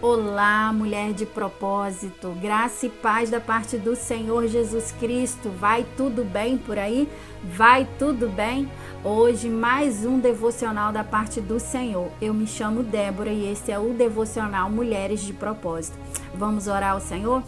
Olá, mulher de propósito, graça e paz da parte do Senhor Jesus Cristo. Vai tudo bem por aí? Vai tudo bem? Hoje mais um devocional da parte do Senhor. Eu me chamo Débora e esse é o devocional Mulheres de Propósito. Vamos orar ao Senhor?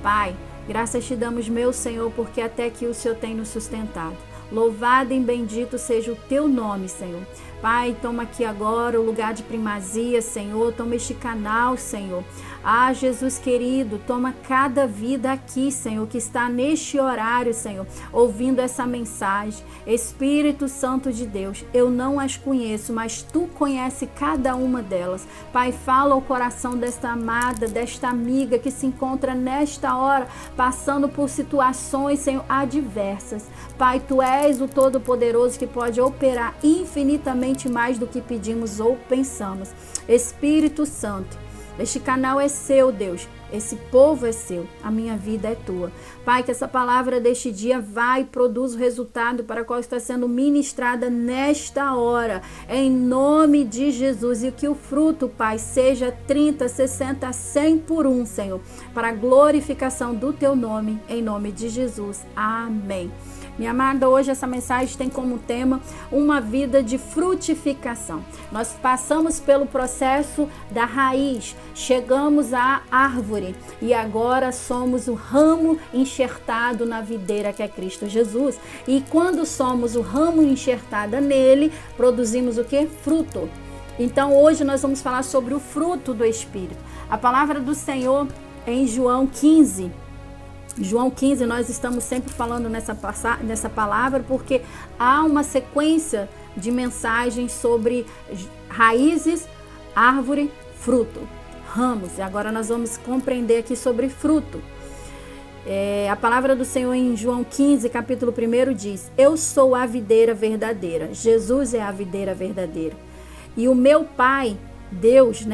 Pai, graças te damos, meu Senhor, porque até aqui o Senhor tem nos sustentado. Louvado e bendito seja o teu nome, Senhor. Pai, toma aqui agora o lugar de primazia, Senhor. Toma este canal, Senhor. Ah, Jesus querido, toma cada vida aqui, Senhor, que está neste horário, Senhor, ouvindo essa mensagem. Espírito Santo de Deus, eu não as conheço, mas Tu conheces cada uma delas. Pai, fala ao coração desta amada, desta amiga que se encontra nesta hora, passando por situações, Senhor, adversas. Pai, Tu és o Todo-Poderoso que pode operar infinitamente mais do que pedimos ou pensamos. Espírito Santo, este canal é seu, Deus. Esse povo é seu. A minha vida é tua. Pai, que essa palavra deste dia vai e produz o resultado para o qual está sendo ministrada nesta hora. Em nome de Jesus. E que o fruto, Pai, seja 30, 60, 100 por um, Senhor. Para a glorificação do teu nome. Em nome de Jesus. Amém. Minha amada, hoje essa mensagem tem como tema uma vida de frutificação. Nós passamos pelo processo da raiz, chegamos à árvore e agora somos o ramo enxertado na videira que é Cristo Jesus. E quando somos o ramo enxertado nele, produzimos o quê? Fruto. Então hoje nós vamos falar sobre o fruto do Espírito. A palavra do Senhor em João 15. João 15, nós estamos sempre falando nessa palavra porque há uma sequência de mensagens sobre raízes, árvore, fruto, ramos. E agora nós vamos compreender aqui sobre fruto. A palavra do Senhor em João 15, capítulo 1 diz: Eu sou a videira verdadeira. Jesus é a videira verdadeira. E o meu Pai, Deus,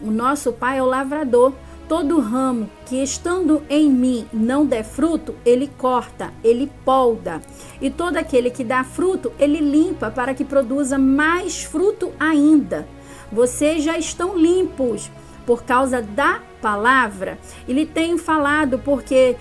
o nosso Pai é o lavrador. Todo ramo que estando em mim não der fruto, ele corta, ele polda. E todo aquele que dá fruto, ele limpa para que produza mais fruto ainda. Vocês já estão limpos por causa da palavra. E lhe tenho falado porque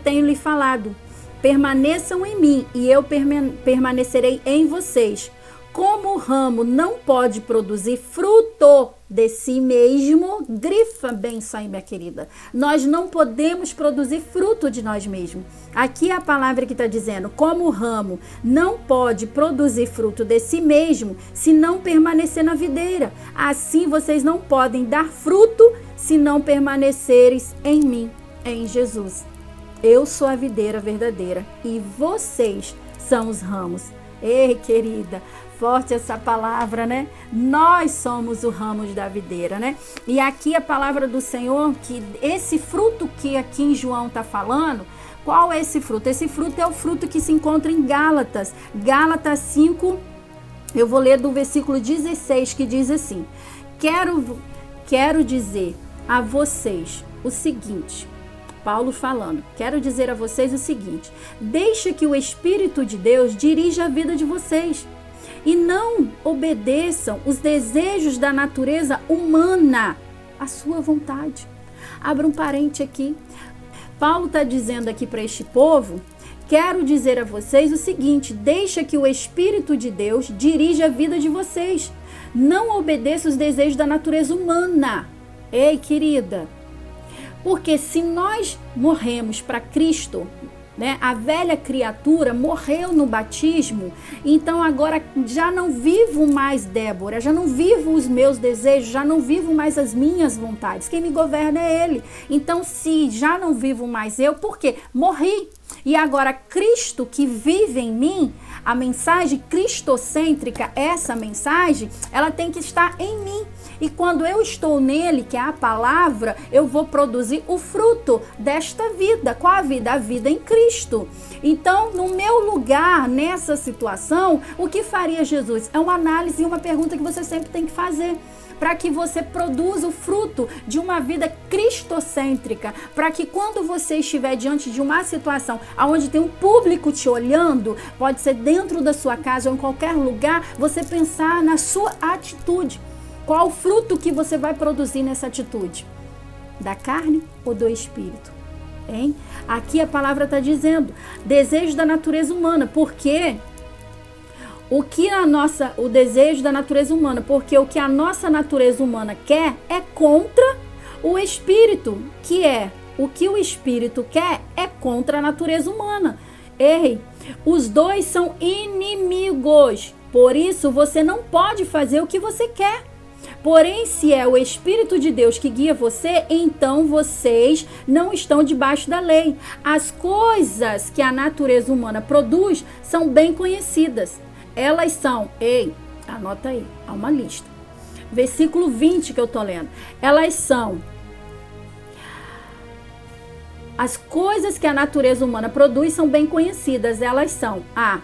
tenho lhe falado. Permaneçam em mim e eu permanecerei em vocês. Como o ramo não pode produzir fruto de si mesmo, grifa bem isso aí, minha querida. Nós não podemos produzir fruto de nós mesmos. Aqui é a palavra que está dizendo, como o ramo não pode produzir fruto de si mesmo, se não permanecer na videira. Assim vocês não podem dar fruto, se não permaneceres em mim, em Jesus. Eu sou a videira verdadeira e vocês são os ramos. Ei, querida, forte essa palavra, Nós somos o ramos da videira, E aqui a palavra do Senhor, que esse fruto que aqui em João está falando, qual é esse fruto? Esse fruto é o fruto que se encontra em Gálatas. Gálatas 5, eu vou ler do versículo 16, que diz assim: Quero dizer a vocês o seguinte... Paulo falando, quero dizer a vocês o seguinte: deixe que o Espírito de Deus dirija a vida de vocês e não obedeçam os desejos da natureza humana, a sua vontade. Abra um parente aqui. Paulo está dizendo aqui para este povo, quero dizer a vocês o seguinte: deixa que o Espírito de Deus dirija a vida de vocês. Não obedeça os desejos da natureza humana. Ei, querida, porque se nós morremos para Cristo, a velha criatura morreu no batismo, então agora já não vivo mais Débora, já não vivo os meus desejos, já não vivo mais as minhas vontades. Quem me governa é Ele. Então, se já não vivo mais eu, por quê? Morri. E agora Cristo que vive em mim, a mensagem cristocêntrica, essa mensagem, ela tem que estar em mim. E quando eu estou nele, que é a palavra, eu vou produzir o fruto desta vida. Qual a vida? A vida em Cristo. Então, no meu lugar, nessa situação, o que faria Jesus? É uma análise e uma pergunta que você sempre tem que fazer. Para que você produza o fruto de uma vida cristocêntrica, para que quando você estiver diante de uma situação onde tem um público te olhando, pode ser dentro da sua casa ou em qualquer lugar, você pensar na sua atitude. Qual fruto que você vai produzir nessa atitude? Da carne ou do espírito? Hein? Aqui a palavra está dizendo desejo da natureza humana, porque o desejo da natureza humana, porque o que a nossa natureza humana quer é contra o espírito, que é o que o espírito quer é contra a natureza humana. Ei, os dois são inimigos, por isso você não pode fazer o que você quer. Porém, se é o Espírito de Deus que guia você, então vocês não estão debaixo da lei. As coisas que a natureza humana produz são bem conhecidas. Elas são, anota aí, há uma lista. Versículo 20 que eu tô lendo. Elas são as coisas que a natureza humana produz são bem conhecidas. Elas são a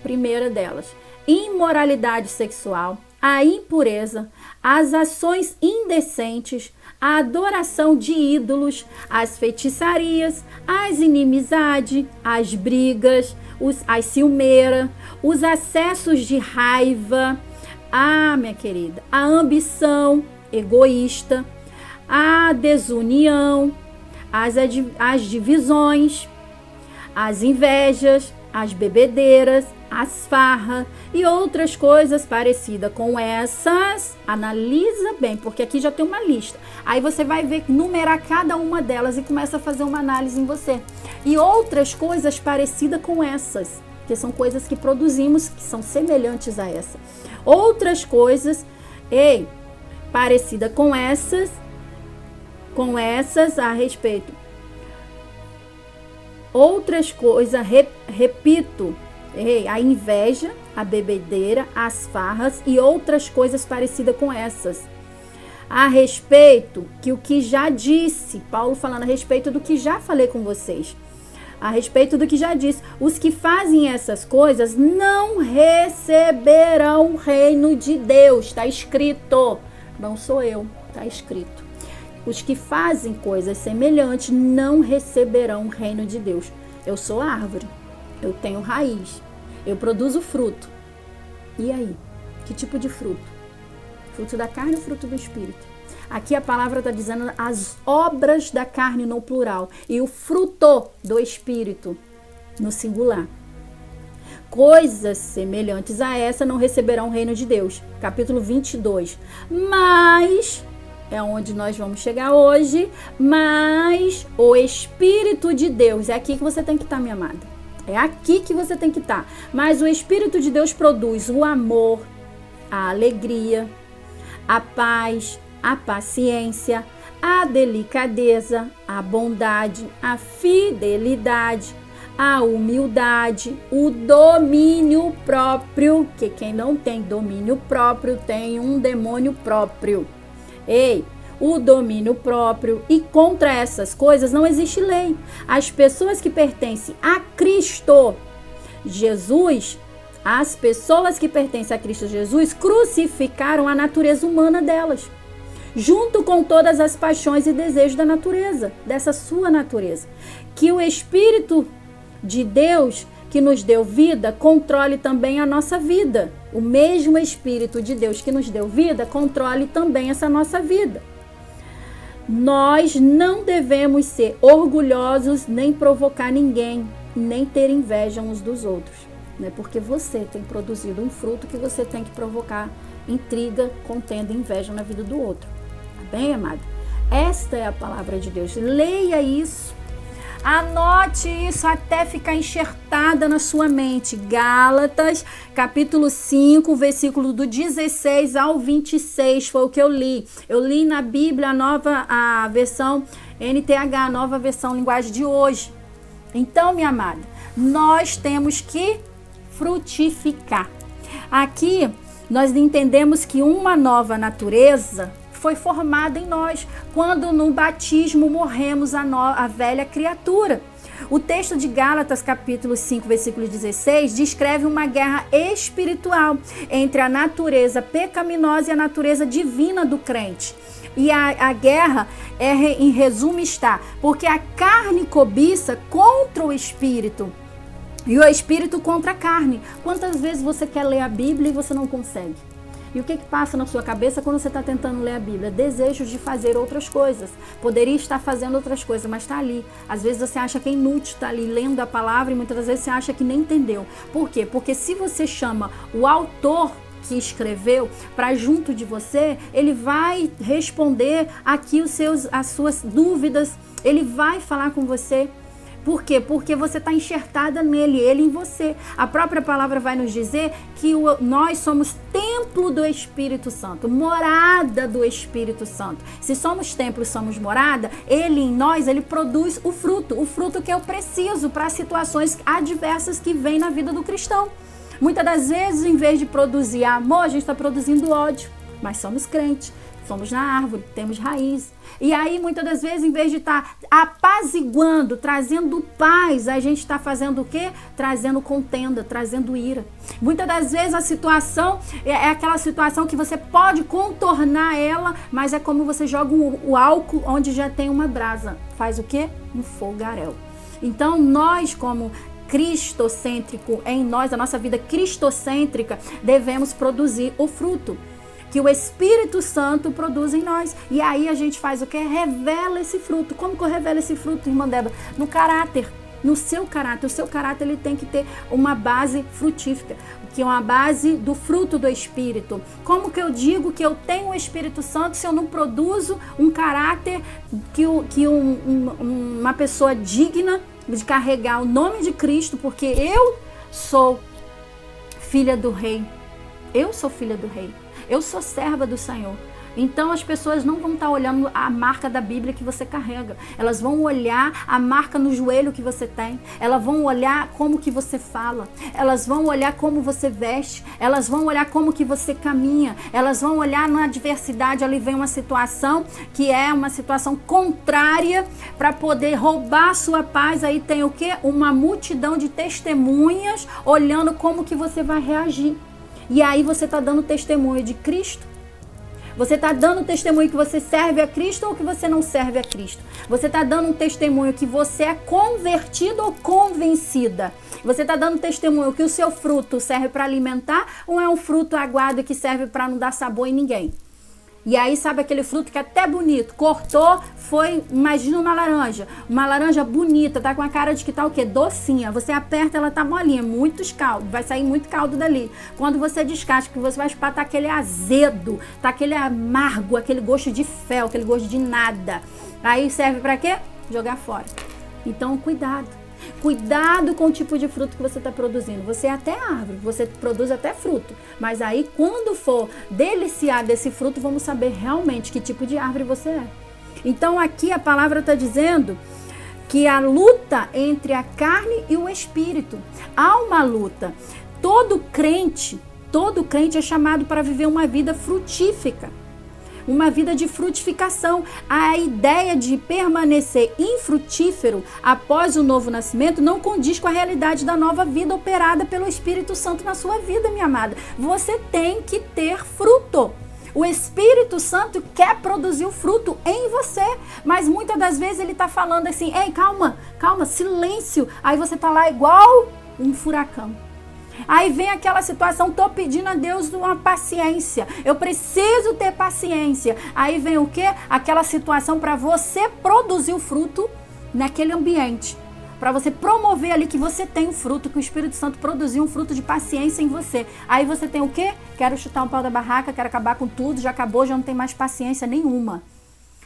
primeira delas, imoralidade sexual, a impureza, as ações indecentes, a adoração de ídolos, as feitiçarias, as inimizades, as brigas, as ciumeiras, os acessos de raiva, minha querida, a ambição egoísta, a desunião, as divisões, as invejas, as bebedeiras, as farras e outras coisas parecidas com essas. Analisa bem, porque aqui já tem uma lista. Aí você vai ver, numerar cada uma delas e começa a fazer uma análise em você. E outras coisas parecidas com essas, que são coisas que produzimos, que são semelhantes a essa. Outras coisas, parecida com essas a respeito. Outras coisas, repito, a inveja, a bebedeira, as farras e outras coisas parecidas com essas. A respeito que o que já disse, Paulo falando a respeito do que já falei com vocês. A respeito do que já disse, os que fazem essas coisas não receberão o reino de Deus. Está escrito, não sou eu, está escrito. Os que fazem coisas semelhantes não receberão o reino de Deus. Eu sou árvore, eu tenho raiz, eu produzo fruto. E aí? Que tipo de fruto? Fruto da carne ou fruto do espírito? Aqui a palavra está dizendo as obras da carne no plural e o fruto do espírito no singular. Coisas semelhantes a essa não receberão o reino de Deus. Capítulo 22. Mas... é onde nós vamos chegar hoje, mas o Espírito de Deus, é aqui que você tem que estar, minha amada. É aqui que você tem que estar. Mas o Espírito de Deus produz o amor, a alegria, a paz, a paciência, a delicadeza, a bondade, a fidelidade, a humildade, o domínio próprio, que quem não tem domínio próprio tem um demônio próprio. O domínio próprio, e contra essas coisas não existe lei. As pessoas que pertencem a Cristo Jesus, as pessoas que pertencem a Cristo Jesus crucificaram a natureza humana delas, junto com todas as paixões e desejos da natureza, dessa sua natureza. Que o Espírito de Deus que nos deu vida, controle também a nossa vida. O mesmo Espírito de Deus que nos deu vida, controle também essa nossa vida. Nós não devemos ser orgulhosos, nem provocar ninguém, nem ter inveja uns dos outros. Não é porque você tem produzido um fruto que você tem que provocar intriga, contenda e inveja na vida do outro. Tá bem, amado? Esta é a palavra de Deus. Leia isso. Anote isso até ficar enxertada na sua mente. Gálatas, capítulo 5, versículo do 16 ao 26, foi o que eu li. Eu li na Bíblia a versão NTH, a nova versão linguagem de hoje. Então, minha amada, nós temos que frutificar. Aqui, nós entendemos que uma nova natureza foi formada em nós, quando no batismo morremos a velha criatura. O texto de Gálatas, capítulo 5, versículo 16, descreve uma guerra espiritual entre a natureza pecaminosa e a natureza divina do crente. E a guerra, em resumo, está porque a carne cobiça contra o espírito e o espírito contra a carne. Quantas vezes você quer ler a Bíblia e você não consegue? E o que passa na sua cabeça quando você está tentando ler a Bíblia? Desejo de fazer outras coisas. Poderia estar fazendo outras coisas, mas está ali. Às vezes você acha que é inútil estar ali lendo a palavra e muitas das vezes você acha que nem entendeu. Por quê? Porque se você chama o autor que escreveu para junto de você, ele vai responder aqui as suas dúvidas, ele vai falar com você. Por quê? Porque você está enxertada nele, ele em você. A própria palavra vai nos dizer que nós somos templo do Espírito Santo, morada do Espírito Santo. Se somos templo e somos morada, ele em nós, ele produz o fruto que eu preciso para as situações adversas que vêm na vida do cristão. Muitas das vezes, em vez de produzir amor, a gente está produzindo ódio, mas somos crentes. Somos na árvore, temos raiz. E aí, muitas das vezes, em vez de estar apaziguando, trazendo paz, a gente está fazendo o quê? Trazendo contenda, trazendo ira. Muitas das vezes a situação é aquela situação que você pode contornar ela, mas é como você joga o álcool onde já tem uma brasa. Faz o quê? Um fogaréu. Então, nós como cristocêntrico em nós, a nossa vida cristocêntrica, devemos produzir o fruto que o Espírito Santo produz em nós. E aí a gente faz o quê? Revela esse fruto. Como que eu revelo esse fruto, irmã Débora? No caráter, no seu caráter. O seu caráter, ele tem que ter uma base frutífica, que é uma base do fruto do Espírito. Como que eu digo que eu tenho o Espírito Santo se eu não produzo um caráter uma pessoa digna de carregar o nome de Cristo, porque eu sou filha do Rei. Eu sou filha do Rei. Eu sou serva do Senhor. Então as pessoas não vão estar olhando a marca da Bíblia que você carrega. Elas vão olhar a marca no joelho que você tem. Elas vão olhar como que você fala. Elas vão olhar como você veste. Elas vão olhar como que você caminha. Elas vão olhar na adversidade. Ali vem uma situação que é uma situação contrária para poder roubar a sua paz. Aí tem o quê? Uma multidão de testemunhas olhando como que você vai reagir. E aí você está dando testemunho de Cristo? Você está dando testemunho que você serve a Cristo ou que você não serve a Cristo? Você está dando um testemunho que você é convertido ou convencida? Você está dando testemunho que o seu fruto serve para alimentar ou é um fruto aguado que serve para não dar sabor em ninguém? E aí, sabe aquele fruto que é até bonito, cortou, imagina uma laranja bonita, tá com a cara de que tá o quê? Docinha. Você aperta, ela tá molinha, muitos caldos, vai sair muito caldo dali. Quando você descasca, que você vai espatar aquele azedo, tá aquele amargo, aquele gosto de fel, aquele gosto de nada. Aí serve para quê? Jogar fora. Então, cuidado. Cuidado com o tipo de fruto que você está produzindo. Você é até árvore, você produz até fruto. Mas aí, quando for deliciar desse fruto, vamos saber realmente que tipo de árvore você é. Então, aqui a palavra está dizendo que a luta entre a carne e o espírito. Há uma luta. Todo crente é chamado para viver uma vida frutífica. Uma vida de frutificação. A ideia de permanecer infrutífero após o novo nascimento não condiz com a realidade da nova vida operada pelo Espírito Santo na sua vida, minha amada. Você tem que ter fruto. O Espírito Santo quer produzir o fruto em você, mas muitas das vezes ele está falando assim, ei, calma, silêncio. Aí você está lá igual um furacão. Aí vem aquela situação, tô pedindo a Deus uma paciência, eu preciso ter paciência. Aí vem o quê? Aquela situação para você produzir o fruto naquele ambiente. Para você promover ali que você tem o fruto, que o Espírito Santo produziu um fruto de paciência em você. Aí você tem o quê? Quero chutar um pau da barraca, quero acabar com tudo, já acabou, já não tem mais paciência nenhuma.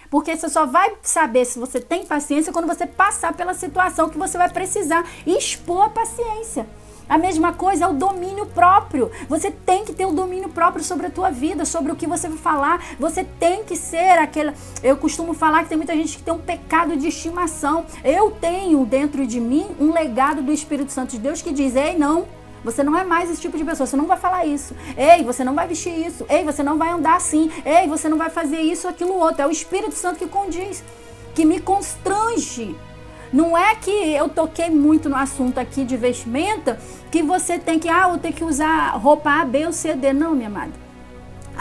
Porque você só vai saber se você tem paciência quando você passar pela situação que você vai precisar expor a paciência. A mesma coisa é o domínio próprio. Você tem que ter o domínio próprio sobre a tua vida, sobre o que você vai falar. Você tem que ser aquela... Eu costumo falar que tem muita gente que tem um pecado de estimação. Eu tenho dentro de mim um legado do Espírito Santo de Deus que diz, ei, não, você não é mais esse tipo de pessoa, você não vai falar isso. Ei, você não vai vestir isso. Ei, você não vai andar assim. Ei, você não vai fazer isso, aquilo, outro. É o Espírito Santo que condiz, que me constrange. Não é que eu toquei muito no assunto aqui de vestimenta, que você tem que, eu tenho que usar roupa A, B ou C, D. Não, minha amada.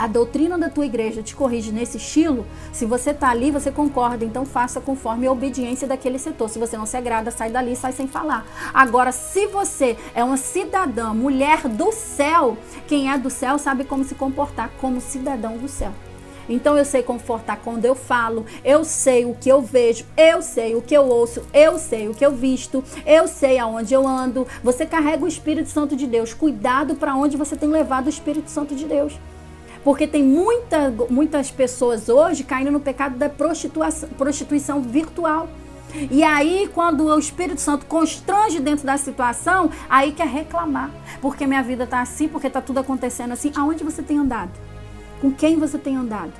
a doutrina da tua igreja te corrige nesse estilo, se você está ali, você concorda, então faça conforme a obediência daquele setor. Se você não se agrada, sai dali, sai sem falar. Agora, se você é uma cidadã, mulher do céu, quem é do céu sabe como se comportar como cidadão do céu. Então eu sei confortar quando eu falo, eu sei o que eu vejo, eu sei o que eu ouço, eu sei o que eu visto, eu sei aonde eu ando. Você carrega o Espírito Santo de Deus. Cuidado para onde você tem levado o Espírito Santo de Deus. Porque tem muitas pessoas hoje caindo no pecado da prostituição virtual. E aí, quando o Espírito Santo constrange dentro da situação, aí quer reclamar. Porque minha vida está assim, porque está tudo acontecendo assim. Aonde você tem andado? Com quem você tem andado?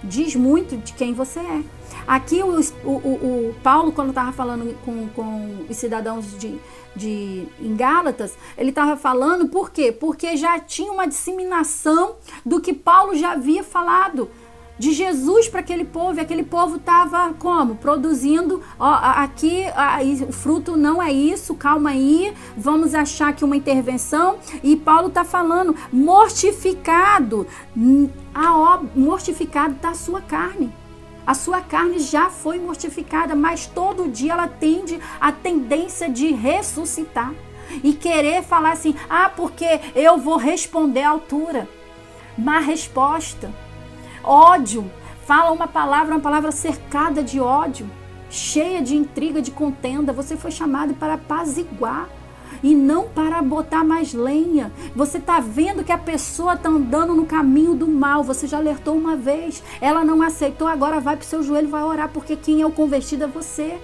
Diz muito de quem você é. Aqui o Paulo, quando estava falando com os cidadãos em Gálatas, ele estava falando por quê? Porque já tinha uma disseminação do que Paulo já havia falado de Jesus para aquele povo, e aquele povo estava como? Produzindo, o fruto não é isso, calma aí, vamos achar aqui uma intervenção, e Paulo está falando, mortificado está a sua carne. A sua carne já foi mortificada, mas todo dia ela tende a tendência de ressuscitar e querer falar assim, porque eu vou responder à altura. Má resposta. Ódio, fala uma palavra cercada de ódio, cheia de intriga, de contenda. Você foi chamado para apaziguar e não para botar mais lenha. Você está vendo que a pessoa está andando no caminho do mal, você já alertou uma vez, ela não aceitou, agora vai para o seu joelho e vai orar, porque quem é o convertido é você.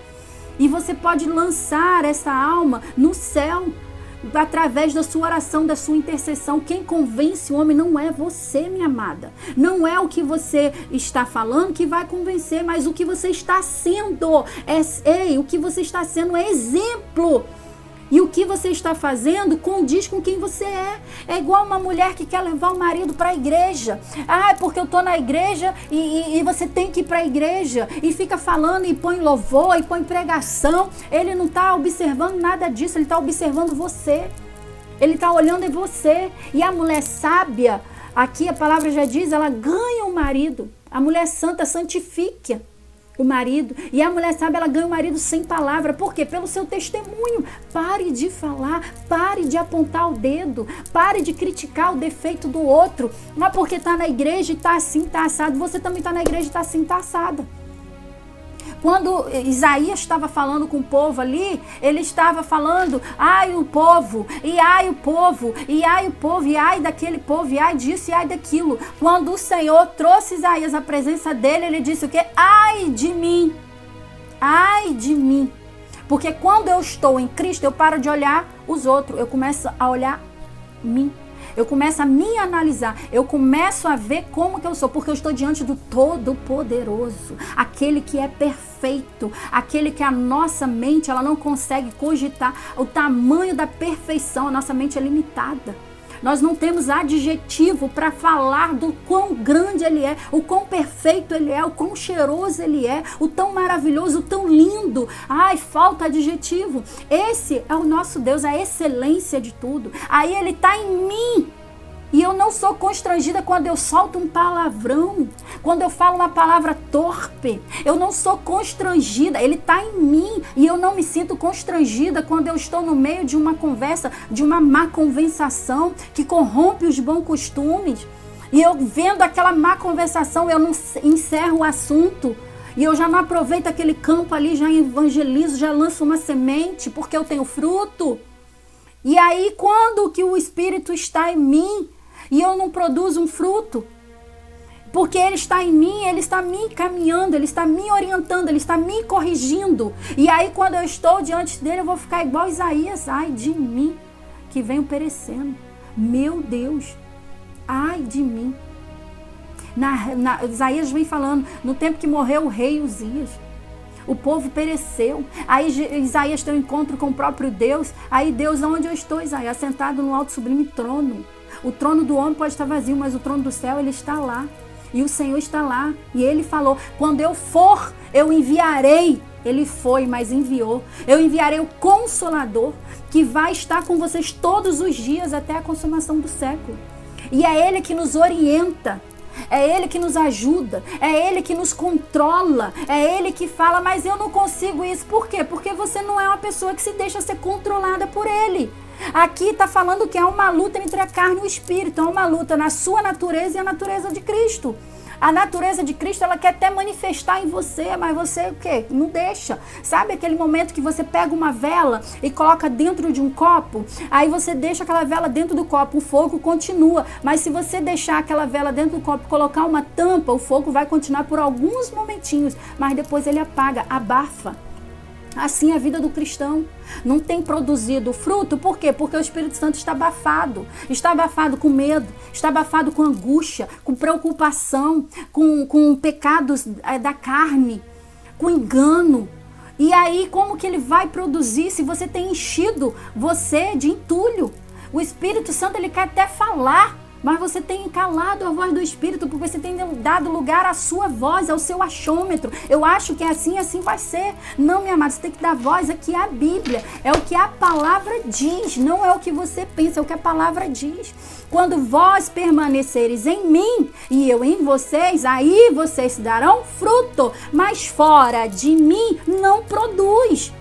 E você pode lançar essa alma no céu, através da sua oração, da sua intercessão. Quem convence o homem não é você, minha amada. Não é o que você está falando que vai convencer, mas o que você está sendo. O que você está sendo é exemplo. E o que você está fazendo condiz com quem você é. É igual uma mulher que quer levar o marido para a igreja. É porque eu estou na igreja e você tem que ir para a igreja. E fica falando e põe louvor e põe pregação. Ele não está observando nada disso, ele está observando você. Ele está olhando em você. E a mulher sábia, aqui a palavra já diz, ela ganha o marido. A mulher santa santifica o marido, e a mulher sábia, ela ganha o marido sem palavra. Por quê? Pelo seu testemunho. Pare de falar, pare de apontar o dedo, pare de criticar o defeito do outro. Não é porque está na igreja e está assim, está assado, você também está na igreja e está assim, está assada. Quando Isaías estava falando com o povo ali, ele estava falando, o povo, e o povo, e o povo, e daquele povo, e disso, e daquilo. Quando o Senhor trouxe Isaías à presença dele, ele disse o quê? Ai de mim, porque quando eu estou em Cristo, eu paro de olhar os outros, eu começo a olhar mim. Eu começo a me analisar, eu começo a ver como que eu sou, porque eu estou diante do Todo-Poderoso, aquele que é perfeito, aquele que a nossa mente ela não consegue cogitar o tamanho da perfeição, a nossa mente é limitada. Nós não temos adjetivo para falar do quão grande ele é, o quão perfeito ele é, o quão cheiroso ele é, o tão maravilhoso, o tão lindo. Falta adjetivo. Esse é o nosso Deus, a excelência de tudo. Aí ele está em mim. E eu não sou constrangida quando eu solto um palavrão, quando eu falo uma palavra torpe. Eu não sou constrangida, ele está em mim. E eu não me sinto constrangida quando eu estou no meio de uma conversa, de uma má conversação que corrompe os bons costumes. E eu vendo aquela má conversação, eu não encerro o assunto. E eu já não aproveito aquele campo ali, já evangelizo, já lanço uma semente, porque eu tenho fruto. E aí, quando que o Espírito está em mim e eu não produzo um fruto? Porque ele está em mim, ele está me encaminhando, ele está me orientando, ele está me corrigindo. E aí, quando eu estou diante dele, eu vou ficar igual Isaías. Ai de mim, que venho perecendo. Meu Deus, ai de mim. Isaías vem falando, no tempo que morreu o rei Uzias, o povo pereceu. Aí Isaías tem um encontro com o próprio Deus. Aí Deus, onde eu estou, Isaías? Assentado no alto sublime trono. O trono do homem pode estar vazio, mas o trono do céu, ele está lá. E o Senhor está lá. E ele falou, quando eu for, eu enviarei. Ele foi, mas enviou. Eu enviarei o Consolador, que vai estar com vocês todos os dias até a consumação do século. E é ele que nos orienta. É Ele que nos ajuda, é Ele que nos controla, é Ele que fala, mas eu não consigo isso. Por quê? Porque você não é uma pessoa que se deixa ser controlada por Ele. Aqui está falando que é uma luta entre a carne e o espírito, é uma luta na sua natureza e a natureza de Cristo. A natureza de Cristo, ela quer até manifestar em você, mas você o quê? Não deixa. Sabe aquele momento que você pega uma vela e coloca dentro de um copo? Aí você deixa aquela vela dentro do copo, o fogo continua. Mas se você deixar aquela vela dentro do copo e colocar uma tampa, o fogo vai continuar por alguns momentinhos, mas depois ele apaga, abafa. Assim é a vida do cristão. Não tem produzido fruto, por quê? Porque o Espírito Santo está abafado com medo, está abafado com angústia, com preocupação, com pecados da carne, com engano. E aí, como que ele vai produzir se você tem enchido você de entulho? O Espírito Santo, ele quer até falar, mas você tem calado a voz do Espírito, porque você tem dado lugar à sua voz, ao seu achômetro. Eu acho que é assim, assim vai ser. Não, minha amada, você tem que dar voz aqui à Bíblia. É o que a palavra diz, não é o que você pensa, é o que a palavra diz. Quando vós permaneceres em mim e eu em vocês, aí vocês darão fruto, mas fora de mim não produz.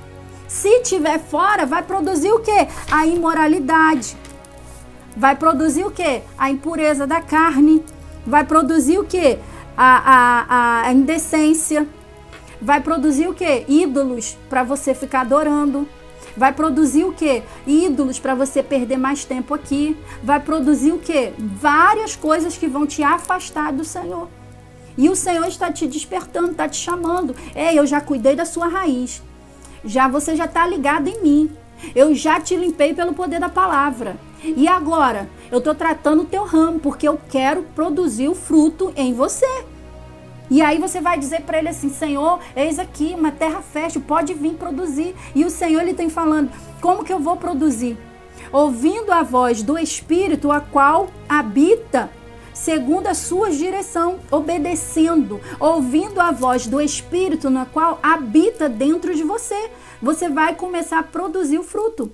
Se tiver fora, vai produzir o quê? A imoralidade. Vai produzir o quê? A impureza da carne. Vai produzir o quê? A indecência. Vai produzir o quê? Ídolos para você ficar adorando. Vai produzir o quê? Ídolos para você perder mais tempo aqui. Vai produzir o quê? Várias coisas que vão te afastar do Senhor. E o Senhor está te despertando, está te chamando. Ei, eu já cuidei da sua raiz. Você já está ligado em mim. Eu já te limpei pelo poder da palavra. E agora, eu estou tratando o teu ramo, porque eu quero produzir o fruto em você. E aí você vai dizer para ele assim, Senhor, eis aqui uma terra fértil, pode vir produzir. E o Senhor, ele tem falando, como que eu vou produzir? Ouvindo a voz do Espírito, a qual habita segundo a sua direção, obedecendo, ouvindo a voz do Espírito, na qual habita dentro de você. Você vai começar a produzir o fruto.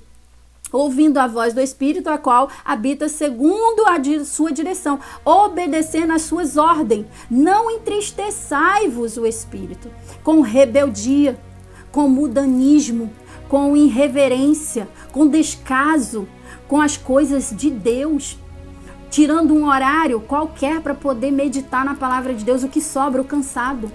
Ouvindo a voz do Espírito, a qual habita segundo a sua direção, obedecendo às suas ordens. Não entristeçai-vos o Espírito com rebeldia, com mudanismo, com irreverência, com descaso, com as coisas de Deus, tirando um horário qualquer para poder meditar na palavra de Deus, o que sobra, o cansado.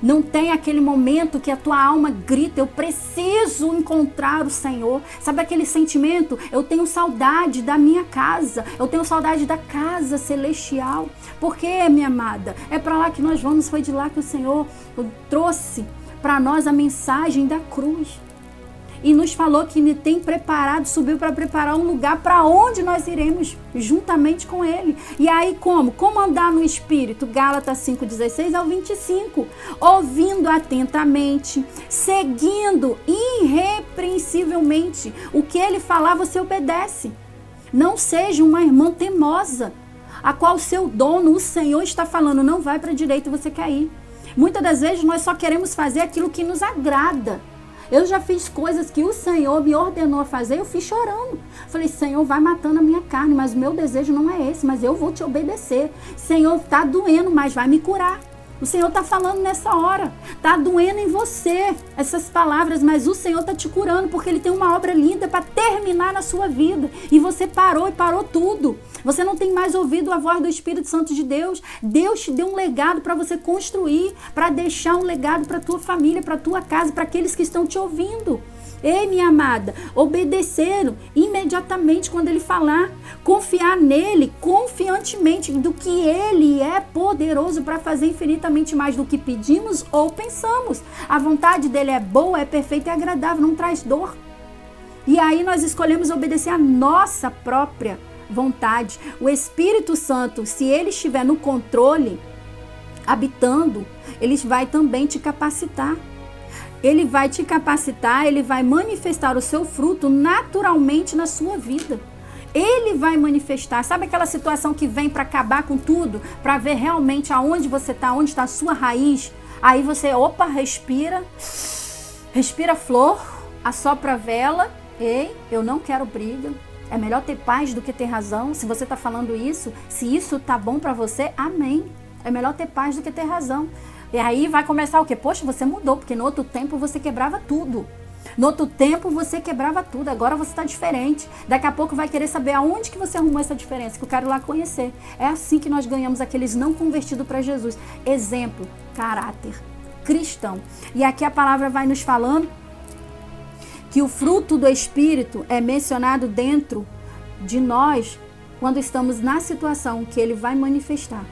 Não tem aquele momento que a tua alma grita, eu preciso encontrar o Senhor. Sabe aquele sentimento? Eu tenho saudade da minha casa, eu tenho saudade da casa celestial. Por quê, minha amada? É para lá que nós vamos, foi de lá que o Senhor trouxe para nós a mensagem da cruz. E nos falou que ele tem preparado, subiu para preparar um lugar para onde nós iremos juntamente com ele. E aí como? Como andar no Espírito? Gálatas 5:16 ao 25. Ouvindo atentamente, seguindo irrepreensivelmente. O que ele falar, você obedece. Não seja uma irmã teimosa, a qual seu dono, o Senhor, está falando, não vai para a direita, você quer ir. Muitas das vezes nós só queremos fazer aquilo que nos agrada. Eu já fiz coisas que o Senhor me ordenou a fazer, eu fiz chorando. Falei, Senhor, vai matando a minha carne, mas o meu desejo não é esse, mas eu vou te obedecer. Senhor, tá doendo, mas vai me curar. O Senhor tá falando nessa hora. Tá doendo em você essas palavras, mas o Senhor tá te curando, porque Ele tem uma obra linda para terminar na sua vida. E você parou e parou tudo. Você não tem mais ouvido a voz do Espírito Santo de Deus. Deus te deu um legado para você construir, para deixar um legado para tua família, para tua casa, para aqueles que estão te ouvindo. Ei, minha amada, obedeceram imediatamente quando Ele falar. Confiar nele confiantemente do que Ele é poderoso para fazer infinitamente mais do que pedimos ou pensamos. A vontade dele é boa, é perfeita e agradável, não traz dor. E aí nós escolhemos obedecer a nossa própria vontade. O Espírito Santo, se ele estiver no controle, habitando, ele vai também te capacitar. Ele vai te capacitar, ele vai manifestar o seu fruto naturalmente na sua vida. Ele vai manifestar. Sabe aquela situação que vem para acabar com tudo? Para ver realmente aonde você está, onde está a sua raiz? Aí você, opa, respira flor, assopra a vela. Ei, eu não quero briga. É melhor ter paz do que ter razão. Se você está falando isso, se isso tá bom para você, amém. É melhor ter paz do que ter razão. E aí vai começar o quê? Poxa, você mudou, porque no outro tempo você quebrava tudo. No outro tempo você quebrava tudo, agora você está diferente. Daqui a pouco vai querer saber aonde que você arrumou essa diferença, que eu quero ir lá conhecer. É assim que nós ganhamos aqueles não convertidos para Jesus. Exemplo, caráter cristão. E aqui a palavra vai nos falando que o fruto do Espírito é mencionado dentro de nós quando estamos na situação que ele vai manifestar.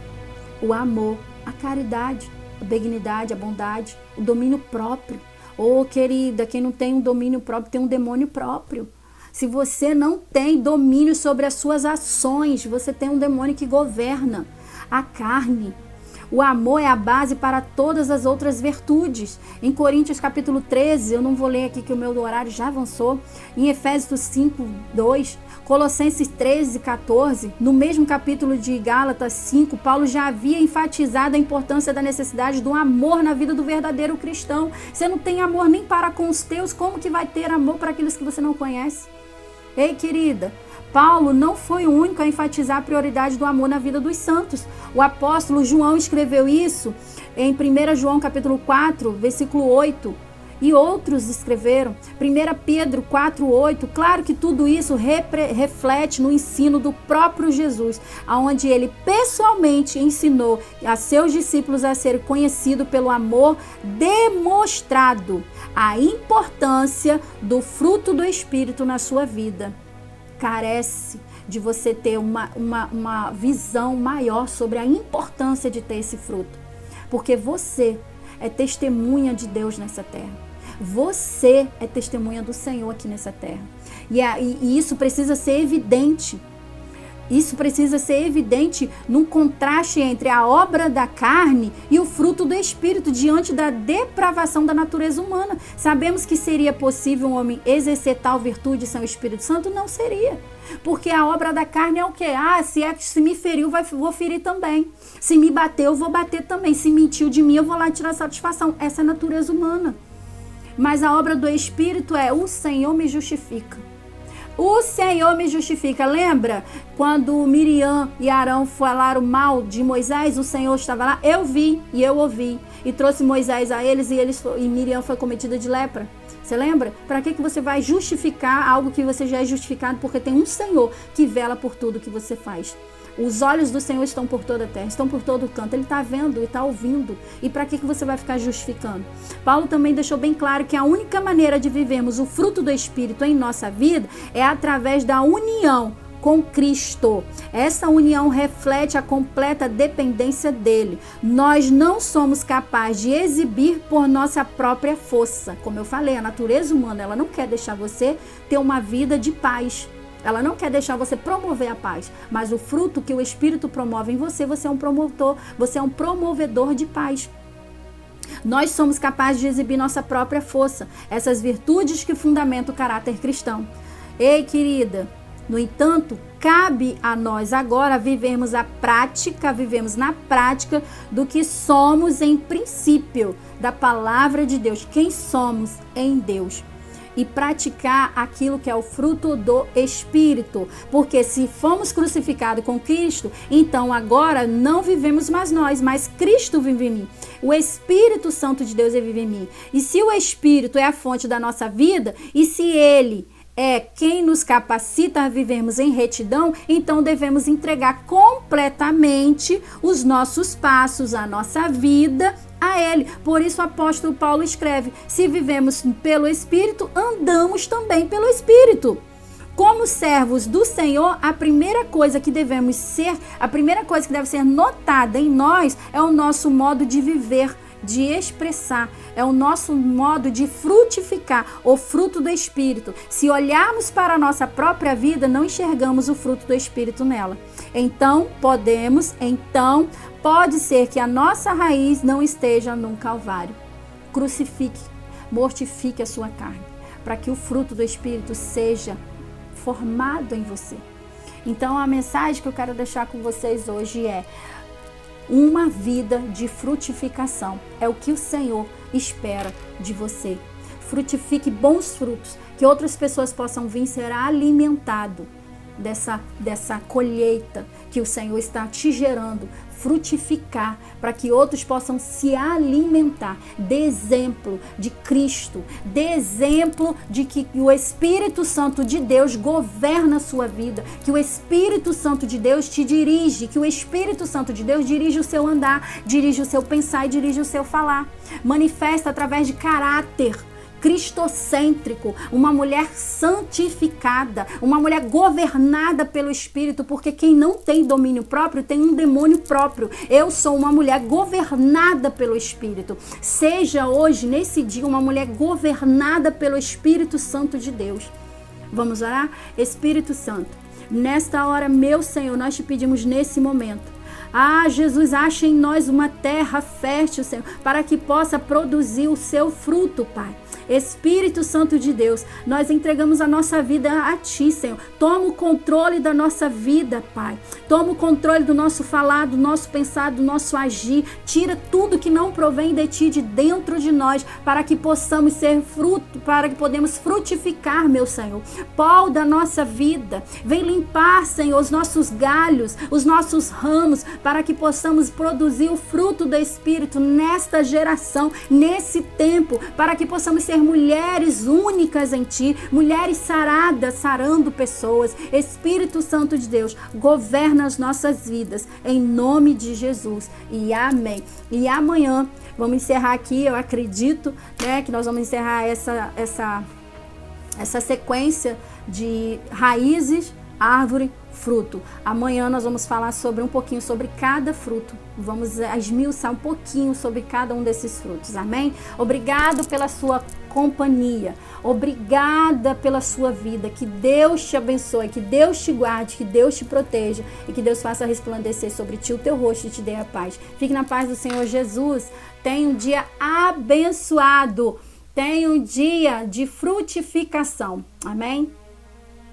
O amor, a caridade, a benignidade, a bondade, o domínio próprio. Ô, querida, quem não tem um domínio próprio tem um demônio próprio. Se você não tem domínio sobre as suas ações, você tem um demônio que governa a carne. O amor é a base para todas as outras virtudes. Em Coríntios capítulo 13, eu não vou ler aqui que o meu horário já avançou. Em Efésios 5, 2, Colossenses 13, 14, no mesmo capítulo de Gálatas 5, Paulo já havia enfatizado a importância da necessidade do amor na vida do verdadeiro cristão. Você não tem amor nem para com os teus, como que vai ter amor para aqueles que você não conhece? Ei, querida, Paulo não foi o único a enfatizar a prioridade do amor na vida dos santos. O apóstolo João escreveu isso em 1 João capítulo 4, versículo 8. E outros escreveram. 1 Pedro 4:8. Claro que tudo isso reflete no ensino do próprio Jesus, onde ele pessoalmente ensinou a seus discípulos a ser conhecido pelo amor demonstrado, a importância do fruto do Espírito na sua vida. Carece de você ter uma visão maior sobre a importância de ter esse fruto. Porque você é testemunha de Deus nessa terra. Você é testemunha do Senhor aqui nessa terra. E isso precisa ser evidente. Isso precisa ser evidente num contraste entre a obra da carne e o fruto do Espírito diante da depravação da natureza humana. Sabemos que seria possível um homem exercer tal virtude sem o Espírito Santo? Não seria. Porque a obra da carne é o quê? Se me feriu, vou ferir também. Se me bateu, eu vou bater também. Se mentiu de mim, eu vou lá tirar satisfação. Essa é a natureza humana. Mas a obra do Espírito é: o Senhor me justifica. O Senhor me justifica. Lembra quando Miriam e Arão falaram mal de Moisés? O Senhor estava lá. Eu vi e eu ouvi. E trouxe Moisés a eles e Miriam foi cometida de lepra. Você lembra? Para que você vai justificar algo que você já é justificado? Porque tem um Senhor que vela por tudo que você faz. Os olhos do Senhor estão por toda a terra, estão por todo canto. Ele está vendo e está ouvindo. E para que você vai ficar justificando? Paulo também deixou bem claro que a única maneira de vivermos o fruto do Espírito em nossa vida é através da união com Cristo. Essa união reflete a completa dependência dele. Nós não somos capazes de exibir por nossa própria força. Como eu falei, a natureza humana, ela não quer deixar você ter uma vida de paz. Ela não quer deixar você promover a paz, mas o fruto que o Espírito promove em você, você é um promotor, você é um promovedor de paz. Nós somos capazes de exibir nossa própria força, essas virtudes que fundamentam o caráter cristão. Ei, querida, no entanto, cabe a nós agora vivemos na prática do que somos em princípio, da palavra de Deus, quem somos em Deus. E praticar aquilo que é o fruto do Espírito. Porque se fomos crucificados com Cristo, então agora não vivemos mais nós, mas Cristo vive em mim. O Espírito Santo de Deus vive em mim. E se o Espírito é a fonte da nossa vida, e se Ele é quem nos capacita a vivermos em retidão, então devemos entregar completamente os nossos passos, a nossa vida a Ele. Por isso o apóstolo Paulo escreve: se vivemos pelo Espírito, andamos também pelo Espírito. Como servos do Senhor, a primeira coisa que deve ser notada em nós é o nosso modo de viver, de expressar, é o nosso modo de frutificar, o fruto do Espírito. Se olharmos para a nossa própria vida, não enxergamos o fruto do Espírito nela. Então pode ser que a nossa raiz não esteja num Calvário. Crucifique, mortifique a sua carne, para que o fruto do Espírito seja formado em você. Então a mensagem que eu quero deixar com vocês hoje é: uma vida de frutificação. É o que o Senhor espera de você. Frutifique bons frutos, que outras pessoas possam vir ser alimentado dessa colheita que o Senhor está te gerando, frutificar, para que outros possam se alimentar. Dê exemplo de Cristo, dê exemplo de que o Espírito Santo de Deus governa a sua vida, que o Espírito Santo de Deus te dirige, que o Espírito Santo de Deus dirige o seu andar, dirige o seu pensar e dirige o seu falar. Manifesta através de caráter cristocêntrico, uma mulher santificada, uma mulher governada pelo Espírito, porque quem não tem domínio próprio tem um demônio próprio. Eu sou uma mulher governada pelo Espírito. Seja hoje, nesse dia, uma mulher governada pelo Espírito Santo de Deus. Vamos orar? Espírito Santo, nesta hora, meu Senhor, nós te pedimos nesse momento. Jesus, acha em nós uma terra fértil, Senhor, para que possa produzir o seu fruto, Pai. Espírito Santo de Deus, nós entregamos a nossa vida a Ti, Senhor. Toma o controle da nossa vida, Pai. Toma o controle do nosso falar, do nosso pensar, do nosso agir. Tira tudo que não provém de Ti de dentro de nós, para que possamos ser fruto, para que podemos frutificar, meu Senhor. Pó da nossa vida, vem limpar, Senhor, os nossos galhos, os nossos ramos, para que possamos produzir o fruto do Espírito nesta geração, nesse tempo, para que possamos ser mulheres únicas em Ti, mulheres saradas, sarando pessoas. Espírito Santo de Deus, governa as nossas vidas, em nome de Jesus, e amém. E amanhã, vamos encerrar aqui, eu acredito, que nós vamos encerrar essa sequência de raízes, árvore, fruto. Amanhã nós vamos falar um pouquinho sobre cada fruto. Vamos esmiuçar um pouquinho sobre cada um desses frutos. Amém? Obrigado pela sua companhia. Obrigada pela sua vida. Que Deus te abençoe, que Deus te guarde, que Deus te proteja e que Deus faça resplandecer sobre ti o teu rosto e te dê a paz. Fique na paz do Senhor Jesus. Tenha um dia abençoado. Tenha um dia de frutificação. Amém?